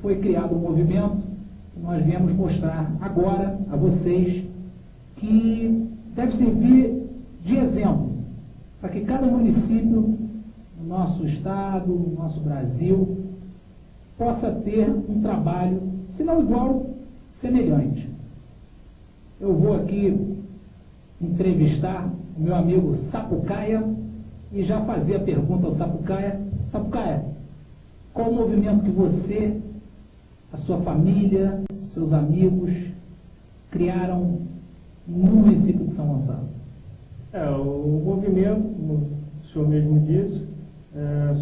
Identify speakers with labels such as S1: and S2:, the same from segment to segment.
S1: foi criado um movimento que nós viemos mostrar agora a vocês, que deve servir de exemplo para que cada município no nosso estado, no nosso Brasil, possa ter um trabalho, se não igual, semelhante. Eu vou aqui entrevistar o meu amigo Sapucaia e já fazer a pergunta ao Sapucaia. Sapucaia, qual o movimento que você, a sua família, seus amigos criaram no município de São Gonçalo?
S2: O movimento, como o senhor mesmo disse,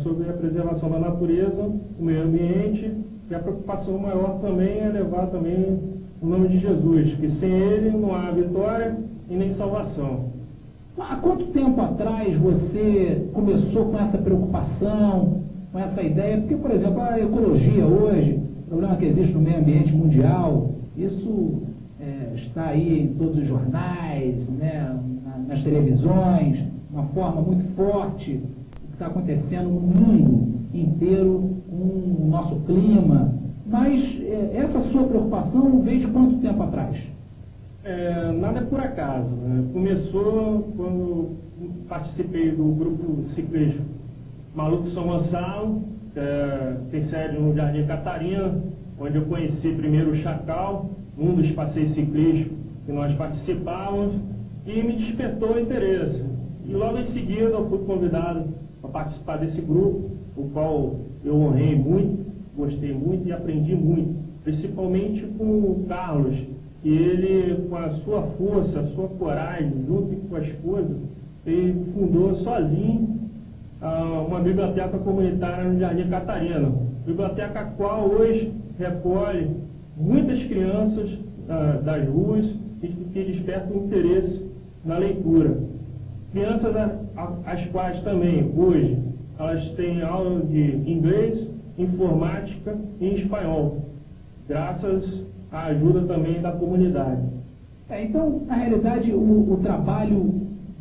S2: sobre a preservação da natureza, o meio ambiente, e a preocupação maior também é levar também o nome de Jesus, que sem ele não há vitória e nem salvação.
S1: Há quanto tempo atrás você começou com essa preocupação, com essa ideia? Porque, por exemplo, a ecologia hoje, o problema que existe no meio ambiente mundial, isso está aí em todos os jornais, né, nas televisões, uma forma muito forte, o que está acontecendo no mundo inteiro com o nosso clima. Mas essa sua preocupação veio de quanto tempo atrás?
S2: Nada é por acaso, né? Começou quando participei do grupo ciclismo Maluco São Gonçalo, tem sede no Jardim Catarina, onde eu conheci primeiro o Chacal, um dos passeios ciclistas que nós participávamos, e me despertou o interesse. E logo em seguida eu fui convidado para participar desse grupo, o qual eu honrei muito, gostei muito e aprendi muito, principalmente com o Carlos, que ele, com a sua força, a sua coragem, junto com a esposa, ele fundou sozinho uma biblioteca comunitária no Jardim Catarina, biblioteca a qual hoje recolhe muitas crianças das ruas e que despertam interesse na leitura. Crianças as quais também, hoje, elas têm aula de inglês, informática e espanhol, graças à ajuda também da comunidade.
S1: Então, na realidade, o trabalho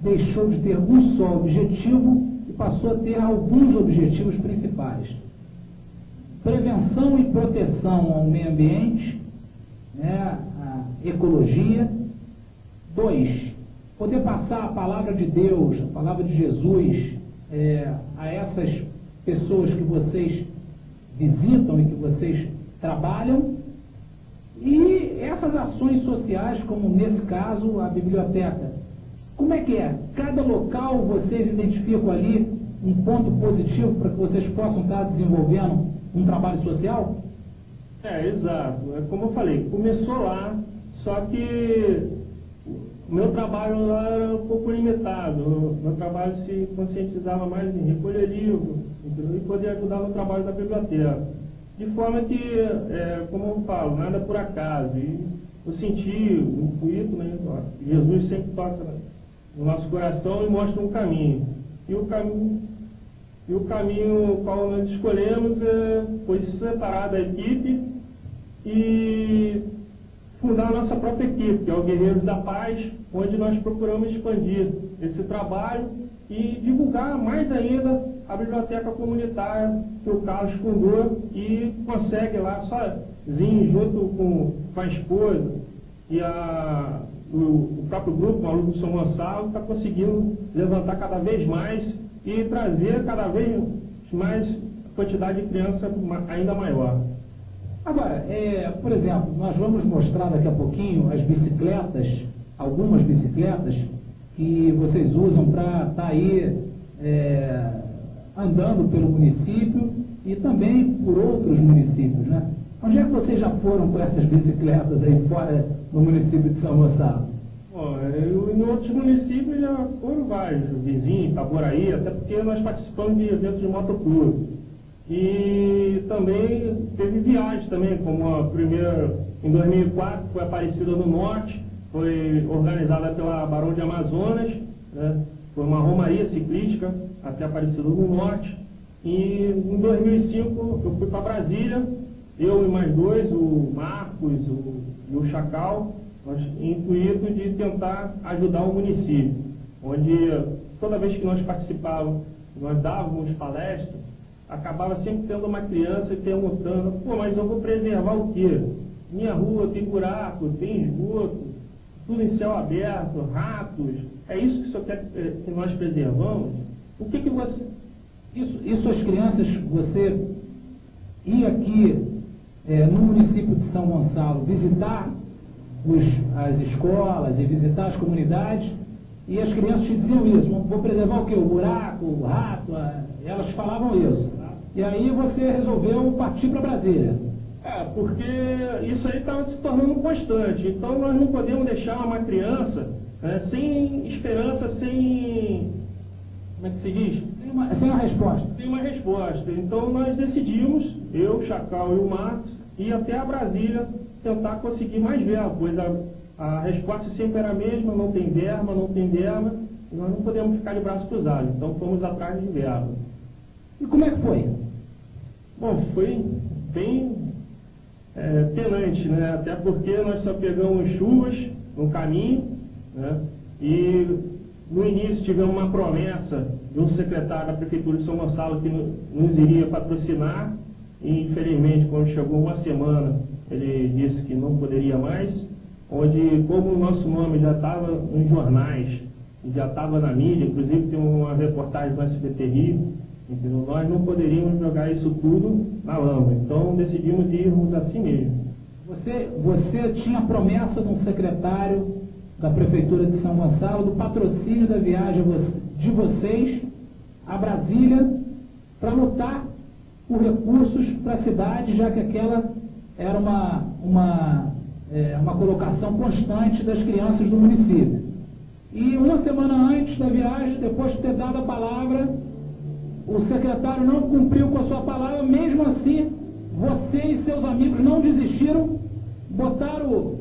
S1: deixou de ter um só objetivo e passou a ter alguns objetivos principais. Prevenção e proteção ao meio ambiente, né, a ecologia. 2, poder passar a palavra de Deus, a palavra de Jesus, a essas pessoas que vocês visitam e que vocês trabalham. E essas ações sociais, como nesse caso a biblioteca, como é que é? Cada local vocês identificam ali um ponto positivo para que vocês possam estar desenvolvendo um trabalho social?
S2: Exato. Como eu falei, começou lá, só que o meu trabalho lá era um pouco limitado. O meu trabalho se conscientizava mais em recolher livro, e poder ajudar no trabalho da biblioteca. De forma que, como eu falo, nada por acaso. E eu senti o intuito, né? Jesus sempre toca no nosso coração e mostra um caminho. E o caminho qual nós escolhemos foi separar da equipe e fundar a nossa própria equipe, que é o Guerreiros da Paz, onde nós procuramos expandir esse trabalho e divulgar mais ainda a biblioteca comunitária que o Carlos fundou e consegue lá sozinho, junto com a esposa e o próprio grupo, Maluco São Gonçalo, está conseguindo levantar cada vez mais e trazer cada vez mais quantidade de criança ainda maior.
S1: Agora, por exemplo, nós vamos mostrar daqui a pouquinho as bicicletas, algumas bicicletas que vocês usam para estar aí andando pelo município e também por outros municípios, né? Onde é que vocês já foram com essas bicicletas aí fora no município de São Gonçalo?
S2: Em outros municípios já foram vários, Vizinho, Itaboraí, até porque nós participamos de eventos de motoclube. E também teve viagens também, como a primeira em 2004, foi Aparecida do Norte, foi organizada pela Barão de Amazonas, né? Foi uma romaria ciclística até Aparecida do Norte. E em 2005 eu fui para Brasília, eu e mais dois, o Marcos e o Chacal, intuito de tentar ajudar o município, onde toda vez que nós participávamos, nós dávamos palestras, acabava sempre tendo uma criança perguntando, pô, mas eu vou preservar o quê? Minha rua tem buraco, tem esgoto, tudo em céu aberto, ratos, é isso que o senhor quer que nós preservamos? O que você...
S1: Isso as crianças, você ir aqui no município de São Gonçalo, visitar as escolas e visitar as comunidades, e as crianças te diziam isso, vou preservar o quê? O buraco, o rato, elas falavam isso. E aí você resolveu partir para Brasília.
S2: Porque isso aí estava se tornando constante, então nós não podemos deixar uma criança sem esperança, sem... como é que se diz?
S1: Sem uma resposta.
S2: Sem uma resposta. Então nós decidimos, eu, o Chacal e o Marcos, ir até a Brasília tentar conseguir mais verba, pois a resposta sempre era a mesma, não tem verba, e nós não podemos ficar de braços cruzados. Então fomos atrás de verba.
S1: E como é que foi?
S2: Bom, foi bem penante, né? Até porque nós só pegamos chuvas no caminho, né? E no início tivemos uma promessa de um secretário da Prefeitura de São Gonçalo que nos iria patrocinar, e infelizmente quando chegou uma semana ele disse que não poderia mais, onde como o nosso nome já estava nos jornais, já estava na mídia, inclusive tem uma reportagem do SBT Rio, entendeu? Nós não poderíamos jogar isso tudo na lama, então decidimos irmos assim mesmo.
S1: Você tinha promessa de um secretário da Prefeitura de São Gonçalo, do patrocínio da viagem de vocês a Brasília, para lutar por recursos para a cidade, já que aquela era uma colocação constante das crianças do município. E uma semana antes da viagem, depois de ter dado a palavra, o secretário não cumpriu com a sua palavra, mesmo assim, você e seus amigos não desistiram, botaram o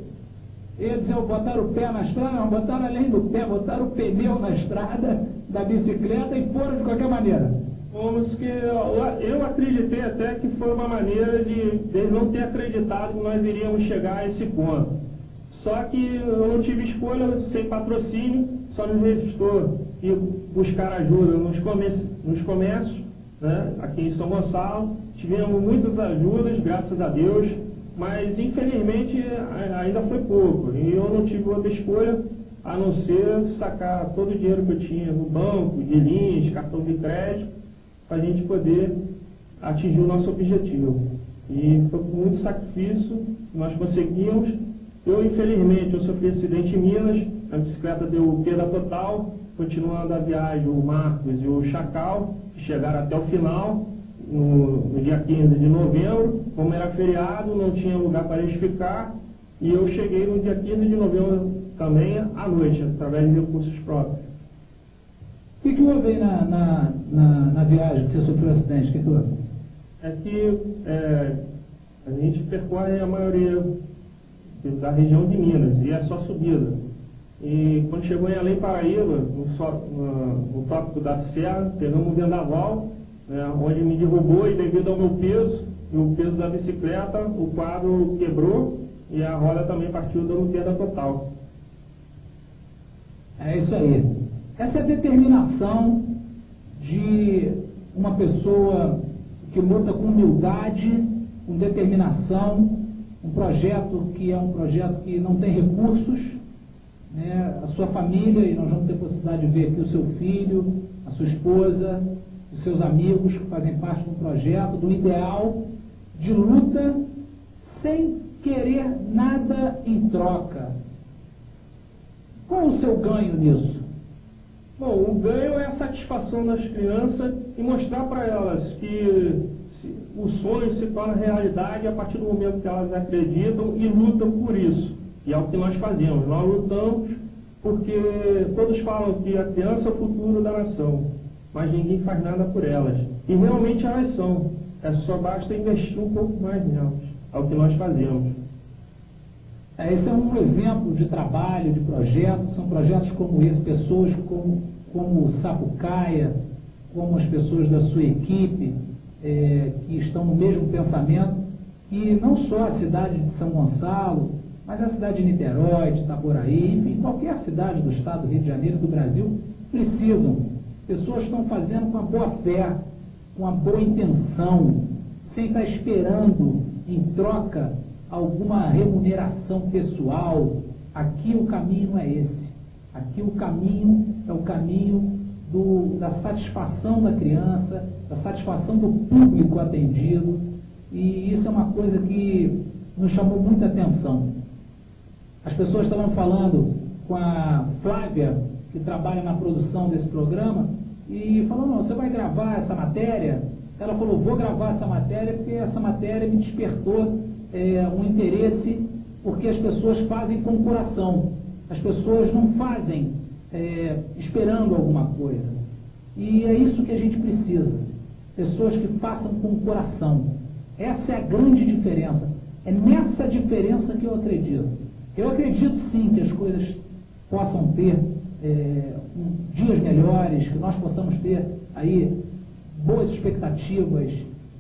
S1: pé na estrada, não, botaram além do pé, botaram o pneu na estrada da bicicleta e foram de qualquer maneira.
S2: Eu acreditei até que foi uma maneira de não ter acreditado que nós iríamos chegar a esse ponto. Só que eu não tive escolha, sem patrocínio, só nos restou ir buscar ajuda nos comércios, né, aqui em São Gonçalo. Tivemos muitas ajudas, graças a Deus, mas infelizmente ainda foi pouco. E eu não tive outra escolha a não ser sacar todo o dinheiro que eu tinha no banco, de linhas, cartão de crédito, para a gente poder atingir o nosso objetivo. E foi com muito sacrifício que nós conseguimos. Eu, infelizmente, eu sofri acidente em Minas, a bicicleta deu perda total, continuando a viagem o Marcos e o Chacal, que chegaram até o final, no dia 15 de novembro, como era feriado, não tinha lugar para eles ficar, e eu cheguei no dia 15 de novembro também, à noite, através de recursos próprios.
S1: O que houve aí na viagem que você sofreu o acidente? O que houve?
S2: É que a gente percorre a maioria da região de Minas, e é só subida. E quando chegou em Além Paraíba, no tópico da serra, pegamos um vendaval, onde me derrubou, e devido ao meu peso e o peso da bicicleta, o quadro quebrou e a roda também partiu, dando perda total.
S1: É isso aí. Essa é a determinação de uma pessoa que luta com humildade, com determinação, um projeto que é um projeto que não tem recursos, né? A sua família, e nós vamos ter possibilidade de ver aqui o seu filho, a sua esposa, os seus amigos que fazem parte do projeto, do ideal de luta sem querer nada em troca. Qual o seu ganho nisso?
S2: Bom, o ganho é a satisfação das crianças e mostrar para elas que o sonho se torna realidade a partir do momento que elas acreditam e lutam por isso. E é o que nós fazemos. Nós lutamos porque todos falam que a criança é o futuro da nação, mas ninguém faz nada por elas. E realmente elas são. Só basta investir um pouco mais nelas. É o que nós fazemos.
S1: Esse é um exemplo de trabalho, de projeto. São projetos como esse, pessoas como o Sapucaia, como as pessoas da sua equipe, que estão no mesmo pensamento, e não só a cidade de São Gonçalo, mas a cidade de Niterói, de Itaboraí, enfim, qualquer cidade do estado do Rio de Janeiro, do Brasil, precisam. Pessoas estão fazendo com a boa fé, com a boa intenção, sem estar esperando em troca alguma remuneração pessoal. Aqui o caminho não é esse. Aqui o caminho é o caminho da satisfação da criança, da satisfação do público atendido, e isso é uma coisa que nos chamou muita atenção. As pessoas estavam falando com a Flávia, que trabalha na produção desse programa, e falou: não, você vai gravar essa matéria? Ela falou: vou gravar essa matéria porque essa matéria me despertou um interesse, porque as pessoas fazem com o coração, as pessoas não fazem esperando alguma coisa, e é isso que a gente precisa, pessoas que façam com o coração. Essa é a grande diferença, é nessa diferença que eu acredito sim que as coisas possam ter dias melhores, que nós possamos ter aí boas expectativas,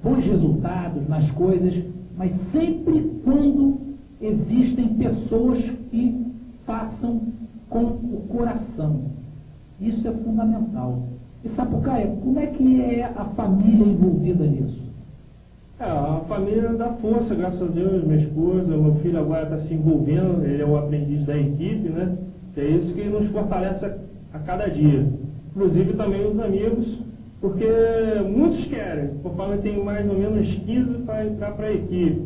S1: bons resultados nas coisas, mas sempre quando existem pessoas que façam com o coração. Isso é fundamental. E Sapucaia, como é que é a família envolvida nisso?
S2: A família dá força, graças a Deus, minha esposa, meu filho agora está se envolvendo, ele é o aprendiz da equipe, né? É isso que nos fortalece a cada dia. Inclusive também os amigos, porque muitos querem, conforme tem mais ou menos 15 para entrar para a equipe.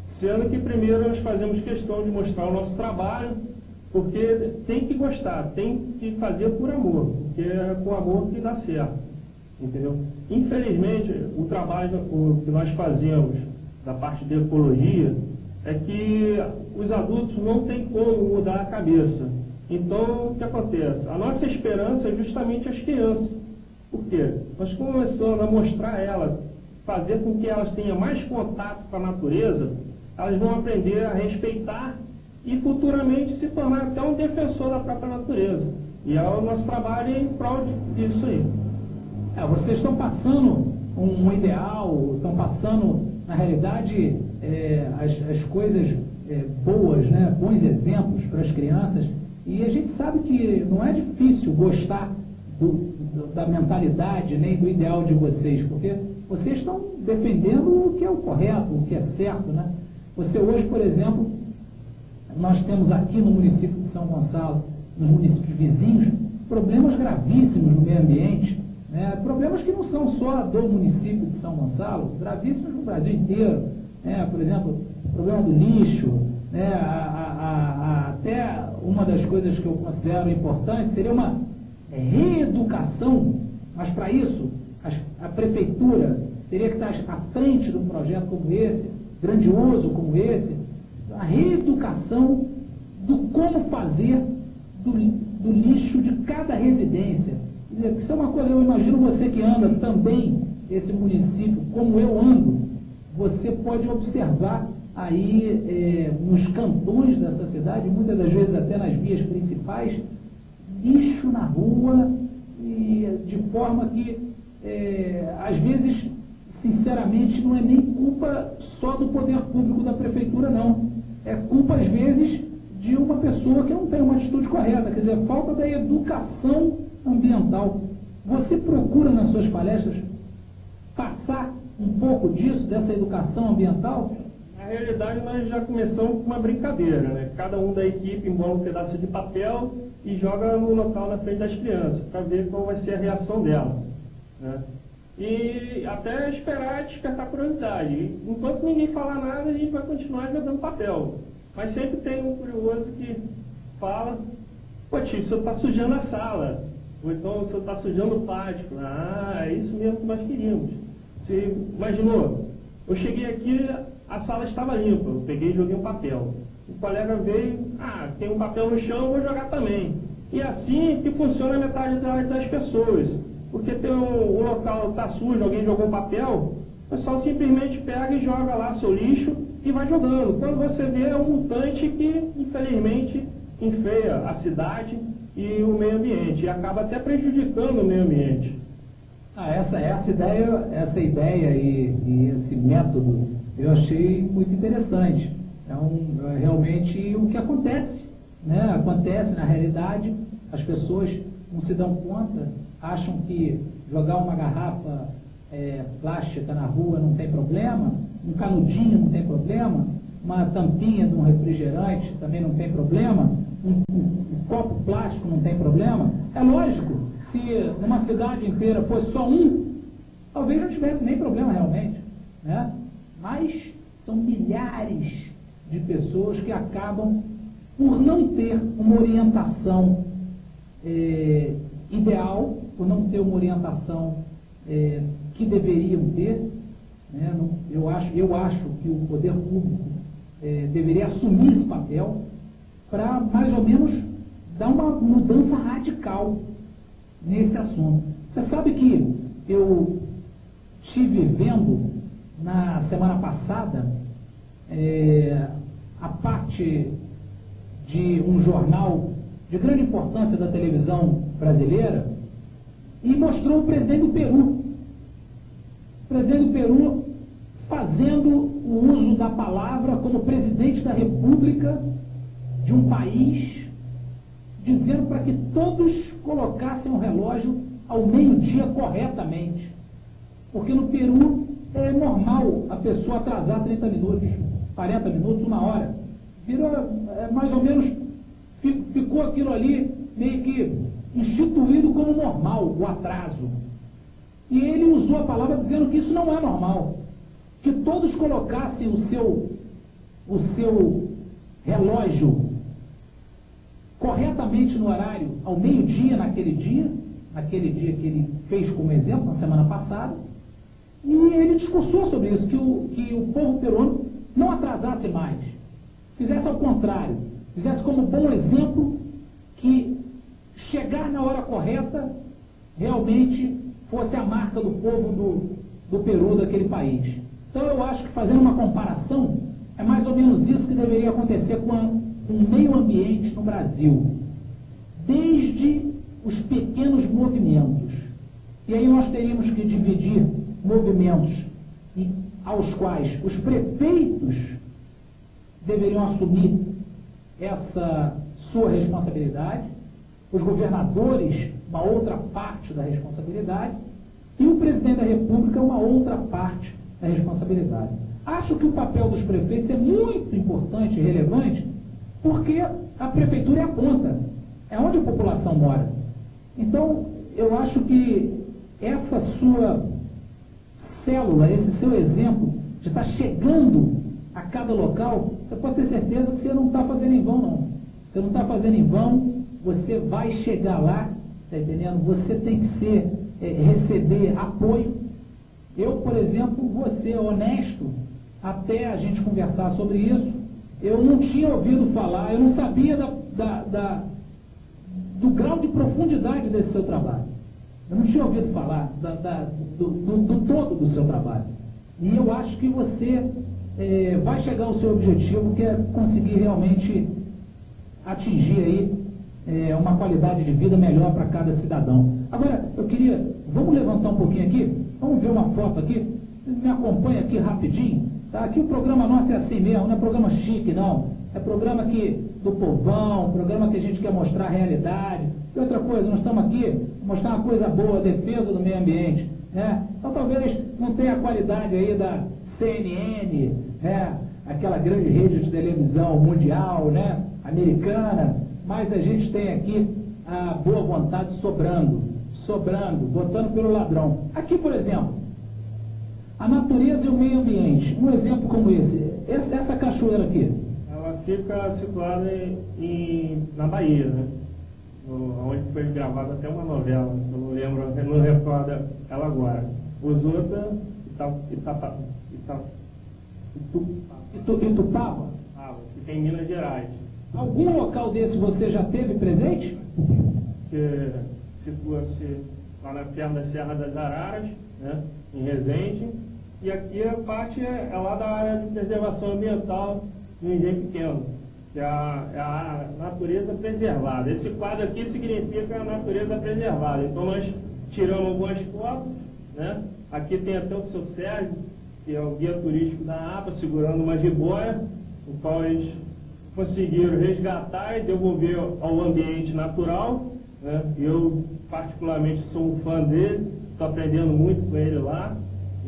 S2: Sendo que primeiro nós fazemos questão de mostrar o nosso trabalho, porque tem que gostar, tem que fazer por amor, porque é com amor que dá certo, entendeu? Infelizmente, o trabalho que nós fazemos da parte de ecologia é que os adultos não têm como mudar a cabeça. Então, o que acontece? A nossa esperança é justamente as crianças. Por quê? Nós começamos a mostrar a elas, fazer com que elas tenham mais contato com a natureza, elas vão aprender a respeitar e futuramente se tornar até um defensor da própria natureza. E é o nosso trabalho em prol disso aí.
S1: Vocês estão passando um ideal, estão passando, na realidade, as coisas boas, né? Bons exemplos para as crianças. E a gente sabe que não é difícil gostar da mentalidade, nem do ideal de vocês, porque vocês estão defendendo o que é o correto, o que é certo, né? Você hoje, por exemplo, nós temos aqui no município de São Gonçalo, nos municípios vizinhos, problemas gravíssimos no meio ambiente, né? Problemas que não são só do município de São Gonçalo, gravíssimos no Brasil inteiro, né? Por exemplo, o problema do lixo, né? Até uma das coisas que eu considero importante seria uma reeducação, mas para isso a prefeitura teria que estar à frente de um projeto como esse, grandioso como esse, a reeducação do como fazer do lixo de cada residência. Isso é uma coisa, eu imagino você que anda também esse município, como eu ando, você pode observar aí nos cantões dessa cidade, muitas das vezes até nas vias principais, lixo na rua, e de forma que às vezes, sinceramente, não é nem culpa só do poder público da prefeitura, não. É culpa, às vezes, de uma pessoa que não tem uma atitude correta, quer dizer, falta da educação ambiental. Você procura nas suas palestras passar um pouco disso, dessa educação ambiental?
S2: Na realidade, nós já começamos com uma brincadeira, né? Cada um da equipe embola um pedaço de papel e joga no local na frente das crianças, para ver qual vai ser a reação dela, né? E até esperar despertar curiosidade. E, enquanto ninguém falar nada, a gente vai continuar jogando papel. Mas sempre tem um curioso que fala: pô, tio, o senhor está sujando a sala. Ou então o senhor está sujando o pátio. Ah, é isso mesmo que nós queríamos. Você imaginou? Eu cheguei aqui, a sala estava limpa. Eu peguei e joguei um papel. O colega veio: tem um papel no chão, vou jogar também. E assim que funciona a metade das pessoas. Porque tem o local está sujo, alguém jogou um papel, o pessoal simplesmente pega e joga lá seu lixo e vai jogando. Quando você vê, é um mutante que, infelizmente, enfeia a cidade e o meio ambiente, e acaba até prejudicando o meio ambiente.
S1: Essa ideia e esse método eu achei muito interessante. Então, realmente, o que acontece, né? Acontece na realidade, as pessoas não se dão conta, acham que jogar uma garrafa plástica na rua não tem problema, um canudinho não tem problema, uma tampinha de um refrigerante também não tem problema, um copo plástico não tem problema. É lógico, se numa cidade inteira fosse só um, talvez não tivesse nem problema realmente, né? Mas são milhares de pessoas que acabam por não ter uma orientação ideal, por não ter uma orientação que deveriam ter, né? Eu acho que o poder público deveria assumir esse papel para, mais ou menos, dar uma mudança radical nesse assunto. Você sabe que eu estive vendo na semana passada a parte de um jornal de grande importância da televisão brasileira e mostrou o presidente do Peru. O presidente do Peru fazendo o uso da palavra como presidente da República de um país, dizendo para que todos colocassem o relógio ao meio-dia corretamente. Porque no Peru é normal a pessoa atrasar 30 minutos, 40 minutos, 1 hora. Virou, mais ou menos, ficou aquilo ali meio que instituído como normal, o atraso. E ele usou a palavra dizendo que isso não é normal. Que todos colocassem o seu relógio corretamente no horário, ao meio-dia, naquele dia que ele fez como exemplo, na semana passada, e ele discursou sobre isso, que o povo peruano não atrasasse mais, fizesse ao contrário, fizesse como bom exemplo que chegar na hora correta realmente fosse a marca do povo do Peru, daquele país. Então eu acho que, fazendo uma comparação, é mais ou menos isso que deveria acontecer com o meio ambiente no Brasil, desde os pequenos movimentos. E aí nós teríamos que dividir movimentos aos quais os prefeitos deveriam assumir essa sua responsabilidade, os governadores uma outra parte da responsabilidade e o presidente da República uma outra parte da responsabilidade. Acho que o papel dos prefeitos é muito importante e relevante, porque a prefeitura é a ponta, é onde a população mora. Então, eu acho que essa sua célula, esse seu exemplo de estar chegando a cada local, você pode ter certeza que você não está fazendo em vão, não. Você não está fazendo em vão, você vai chegar lá, está entendendo? Você tem que receber apoio. Eu, por exemplo, vou ser honesto, até a gente conversar sobre isso, eu não tinha ouvido falar, eu não sabia do grau de profundidade desse seu trabalho. Eu não tinha ouvido falar do todo do seu trabalho. E eu acho que você vai chegar ao seu objetivo, que é conseguir realmente atingir aí uma qualidade de vida melhor para cada cidadão. Agora, vamos levantar um pouquinho aqui, vamos ver uma foto aqui, me acompanha aqui rapidinho, tá? Aqui o programa nosso é assim mesmo, não é programa chique não, é programa do povão, programa que a gente quer mostrar a realidade. E outra coisa, nós estamos aqui mostrar uma coisa boa, a defesa do meio ambiente, né? Então talvez não tenha a qualidade aí da CNN, né? Aquela grande rede de televisão mundial, né? Americana, mas a gente tem aqui a boa vontade sobrando, botando pelo ladrão. Aqui, por exemplo, a natureza e o meio ambiente, um exemplo como essa cachoeira aqui.
S2: Ela fica situada na Bahia, né? Onde foi gravada até uma novela, eu não recordo ela agora. Os outros,
S1: Itupava?
S2: Fica em Minas Gerais.
S1: Algum local desse você já teve presente?
S2: Que situa-se lá na perna da Serra das Araras, né, em Resende, e aqui a parte é lá da área de preservação ambiental no Engenho Pequeno, que é a natureza preservada. Esse quadro aqui significa a natureza preservada. Então nós tiramos algumas fotos, né? Aqui tem até o seu Sérgio, que é o guia turístico da APA, segurando uma jiboia, o qual eles conseguiram resgatar e devolver ao ambiente natural, né? Eu particularmente sou um fã dele, estou aprendendo muito com ele lá,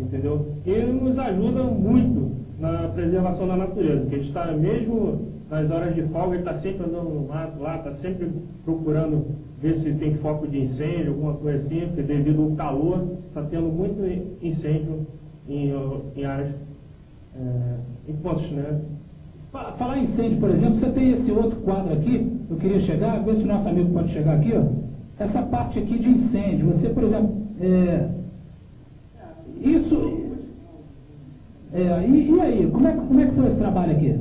S2: entendeu? E ele nos ajuda muito na preservação da natureza, porque a gente está, mesmo nas horas de folga, ele está sempre andando no mato lá, está sempre procurando ver se tem foco de incêndio, alguma coisa assim, porque devido ao calor, está tendo muito incêndio em áreas, em pontos, né?
S1: Falar em incêndio, por exemplo, você tem esse outro quadro aqui, eu queria chegar, ver se o nosso amigo pode chegar aqui, ó. Essa parte aqui de incêndio, você, por exemplo, isso... e aí, como é que foi esse trabalho aqui?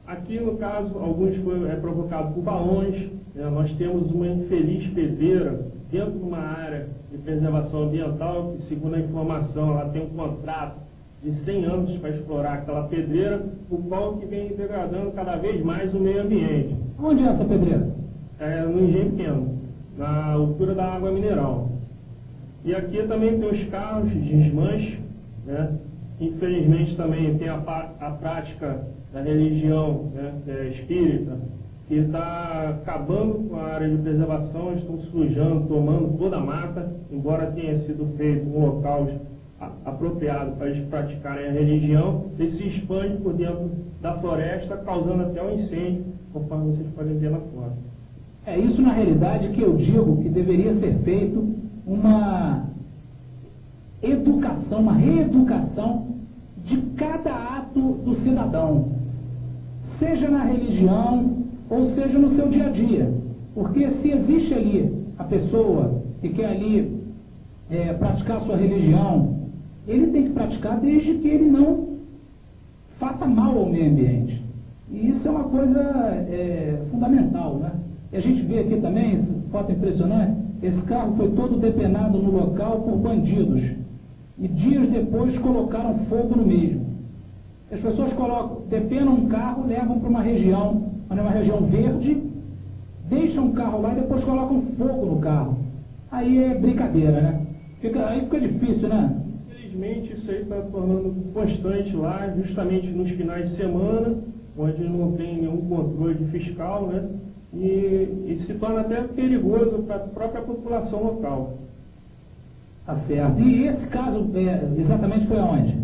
S2: Aqui, no caso, alguns foi provocado por balões. Nós temos uma infeliz pedreira dentro de uma área de preservação ambiental, que, segundo a informação, ela tem um contrato de 100 anos para explorar aquela pedreira, o qual que vem degradando cada vez mais o meio ambiente.
S1: Onde é essa pedreira?
S2: No Engenho Pequeno, na altura da água mineral. E aqui também tem os carros de desmanche, né? Infelizmente também tem a prática da religião, né, espírita, que está acabando com a área de preservação, estão sujando, tomando toda a mata, embora tenha sido feito um local apropriado para eles praticarem a religião, ele se expande por dentro da floresta, causando até um incêndio, conforme vocês podem ver na foto.
S1: É isso, na realidade, que eu digo que deveria ser feito uma educação, uma reeducação de cada ato do cidadão, seja na religião ou seja no seu dia a dia. Porque se existe ali a pessoa que quer ali praticar a sua religião, ele tem que praticar desde que ele não faça mal ao meio ambiente. E isso é uma coisa fundamental, né? E a gente vê aqui também, essa foto impressionante, esse carro foi todo depenado no local por bandidos. E dias depois colocaram fogo no mesmo. As pessoas depenam um carro, levam para uma região verde, deixam o carro lá e depois colocam fogo no carro. Aí é brincadeira, né? Aí fica difícil, né?
S2: Infelizmente isso aí está tornando constante lá, justamente nos finais de semana, onde não tem nenhum controle fiscal, né? E se torna até perigoso para a própria população local.
S1: Tá certo. E esse caso exatamente foi aonde?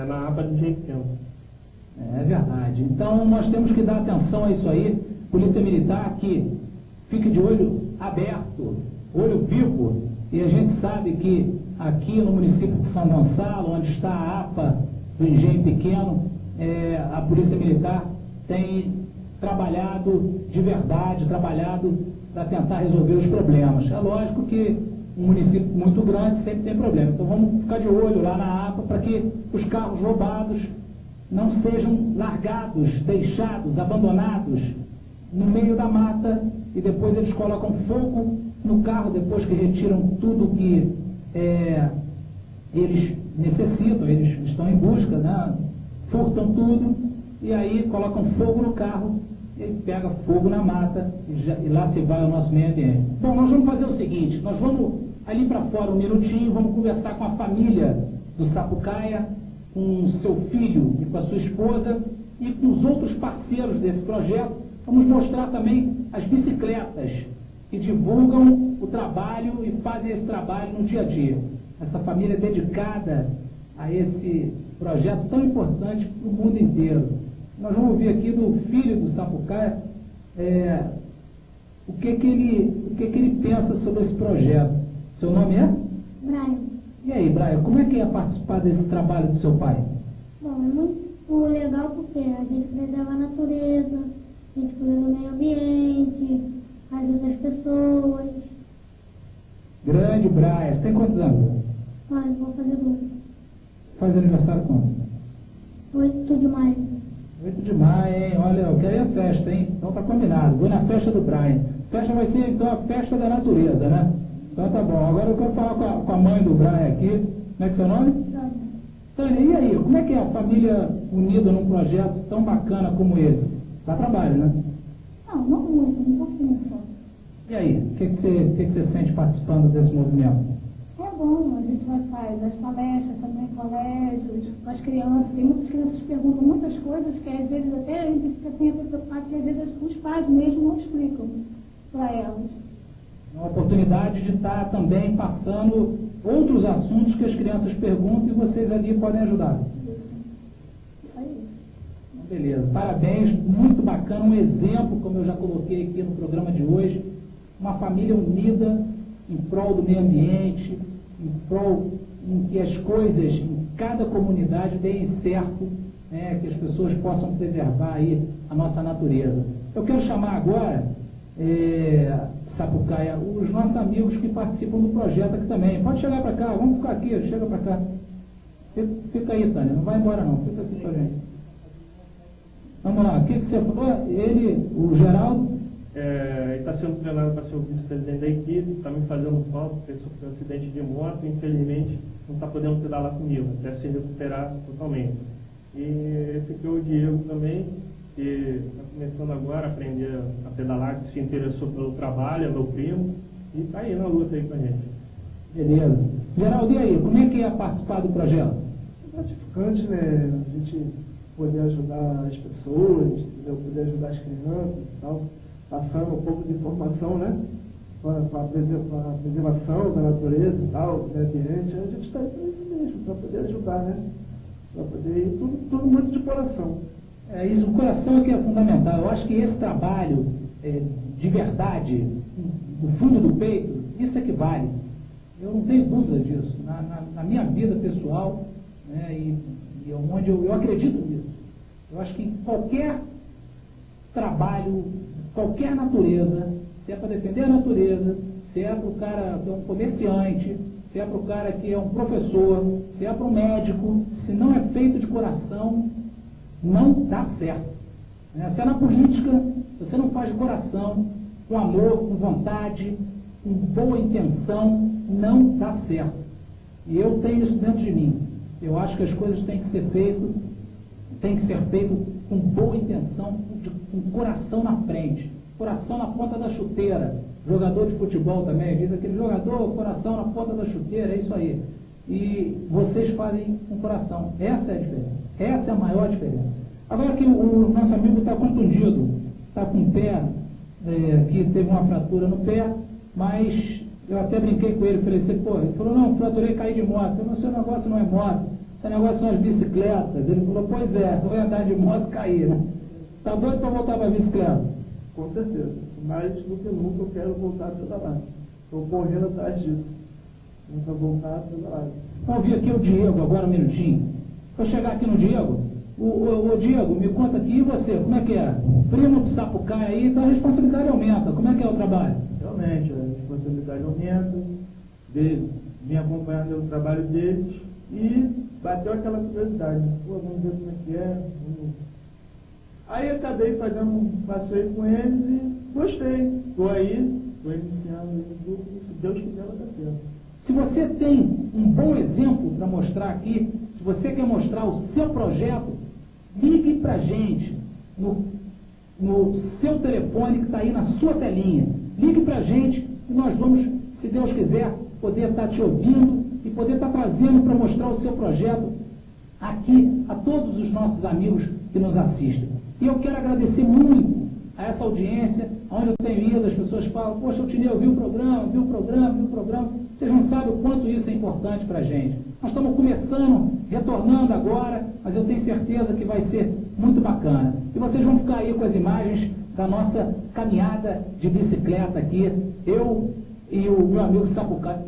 S2: Na APA de Engenho Pequeno.
S1: É verdade. Então nós temos que dar atenção a isso aí. Polícia Militar que fique de olho aberto, olho vivo. E a gente sabe que aqui no município de São Gonçalo, onde está a APA do Engenho Pequeno, a Polícia Militar tem trabalhado de verdade, trabalhado para tentar resolver os problemas. É lógico que um município muito grande sempre tem problema. Então vamos ficar de olho lá na APA para que os carros roubados não sejam largados, deixados, abandonados no meio da mata e depois eles colocam fogo no carro depois que retiram tudo que eles necessitam, eles estão em busca, né? Furtam tudo e aí colocam fogo no carro, ele pega fogo na mata e lá se vai o nosso meio ambiente. Bom, nós vamos fazer o seguinte, nós vamos ali para fora um minutinho, vamos conversar com a família do Sapucaia, com o seu filho e com a sua esposa e com os outros parceiros desse projeto. Vamos mostrar também as bicicletas que divulgam o trabalho e fazem esse trabalho no dia a dia. Essa família é dedicada a esse projeto tão importante para o mundo inteiro. Nós vamos ouvir aqui do filho do Sapucaia o que ele pensa sobre esse projeto. Seu nome é?
S3: Brian.
S1: E aí, Brian, como é que é participar desse trabalho do seu pai?
S3: Bom, é muito legal porque a gente preserva a natureza, a gente cuida do meio ambiente, ajuda as pessoas.
S1: Grande, Brian. Você tem quantos anos?
S3: Olha, vou fazer 12.
S1: Faz aniversário quando?
S3: 8 de maio.
S1: 8 de maio, hein? Olha, eu quero ir à festa, hein? Então tá combinado. Vou na festa do Brian. A festa vai ser, então, a festa da natureza, né? Então tá bom. Agora eu quero falar com a mãe do Brian aqui. Como é que é seu nome?
S3: Tânia.
S1: Tânia, e aí? Como é que é a família unida num projeto tão bacana como esse? Dá trabalho, né?
S3: Não muito, um pouquinho só.
S1: E aí? O que você sente participando desse movimento?
S3: É bom, a gente faz as palestras também em colégios, com as crianças. Tem muitas crianças que perguntam muitas coisas que às vezes até a gente fica sem preocupado, que às vezes os pais mesmo não explicam para elas.
S1: É uma oportunidade de estar também passando outros assuntos que as crianças perguntam e vocês ali podem ajudar.
S3: Isso aí.
S1: Beleza, parabéns, muito bacana, um exemplo, como eu já coloquei aqui no programa de hoje, uma família unida em prol do meio ambiente, em prol em que as coisas em cada comunidade deem certo, né, que as pessoas possam preservar aí a nossa natureza. Eu quero chamar agora, Sapucaia, os nossos amigos que participam do projeto aqui também. Pode chegar para cá, vamos ficar aqui, chega para cá. Fica aí, Tânia, não vai embora não, fica aqui com a gente. Vamos lá, o que você falou? Ele, o Geraldo?
S2: Ele está sendo treinado para ser o vice-presidente da equipe, está me fazendo falta, porque sofreu um acidente de moto, infelizmente não está podendo pedalar comigo, até se recuperar totalmente. E esse aqui é o Diego também, que está começando agora a aprender a pedalar, que se interessou pelo trabalho, é meu primo, e está aí na luta aí com a gente.
S1: Beleza. Geraldo, e aí, como é que é participar do projeto?
S4: É gratificante, né? A gente poder ajudar as pessoas, entendeu? Poder ajudar as crianças e tal, passando um pouco de informação, né? Para a preservação da natureza e tal, do meio ambiente. A gente está aí para isso mesmo, para poder ajudar, né? Para poder ir tudo muito de coração.
S1: É isso, o coração é que é fundamental. Eu acho que esse trabalho de verdade, do fundo do peito, isso é que vale. Eu não tenho dúvida disso. Na minha vida pessoal, né, e onde eu acredito nisso. Eu acho que qualquer trabalho, qualquer natureza, se é para defender a natureza, se é para o cara que é um comerciante, se é para o cara que é um professor, se é para um médico, se não é feito de coração, não dá certo. Se é na política, se você não faz de coração, com amor, com vontade, com boa intenção, não dá certo. E eu tenho isso dentro de mim. Eu acho que as coisas têm que ser feitas com boa intenção, com o coração na frente, coração na ponta da chuteira. Jogador de futebol também diz aquele jogador, coração na ponta da chuteira, é isso aí. E vocês fazem com coração. Essa é a diferença. Essa é a maior diferença. Agora que o nosso amigo está contundido, está com o pé, que teve uma fratura no pé, mas eu até brinquei com ele, falei assim, pô, ele falou, não, fraturei, caí de moto. Eu falei, seu negócio não é moto, seu negócio são as bicicletas. Ele falou, pois é, eu vou andar de moto e cair, né? Tá doido para voltar para a bicicleta?
S4: Com certeza. Mais do que nunca eu quero voltar a pedalar. Estou correndo atrás disso. Nunca voltar a pedalar.
S1: Vamos ver aqui o Diego, agora um minutinho. Vou chegar aqui no Diego. O Diego, me conta aqui, e você, como é que é? Primo do Sapucaia aí, então a responsabilidade aumenta. Como é que é o trabalho?
S4: Realmente, a responsabilidade aumenta, vem acompanhando o trabalho deles e bateu aquela curiosidade, né? Pô, vamos ver como é que é. Aí eu acabei fazendo um passeio com eles e gostei. Estou aí, estou iniciando o grupo e se Deus quiser vai dar certo.
S1: Se você tem um bom exemplo para mostrar aqui, se você quer mostrar o seu projeto, ligue para a gente no seu telefone que está aí na sua telinha. Ligue para a gente e nós vamos, se Deus quiser, poder estar te ouvindo e poder estar trazendo para mostrar o seu projeto aqui a todos os nossos amigos que nos assistem. E eu quero agradecer muito a essa audiência, onde eu tenho ido, as pessoas falam, poxa, eu vi o programa, vi o programa. Vocês não sabem o quanto isso é importante para a gente. Nós estamos começando, retornando agora, mas eu tenho certeza que vai ser muito bacana. E vocês vão ficar aí com as imagens da nossa caminhada de bicicleta aqui, eu e o meu amigo Sapucaia.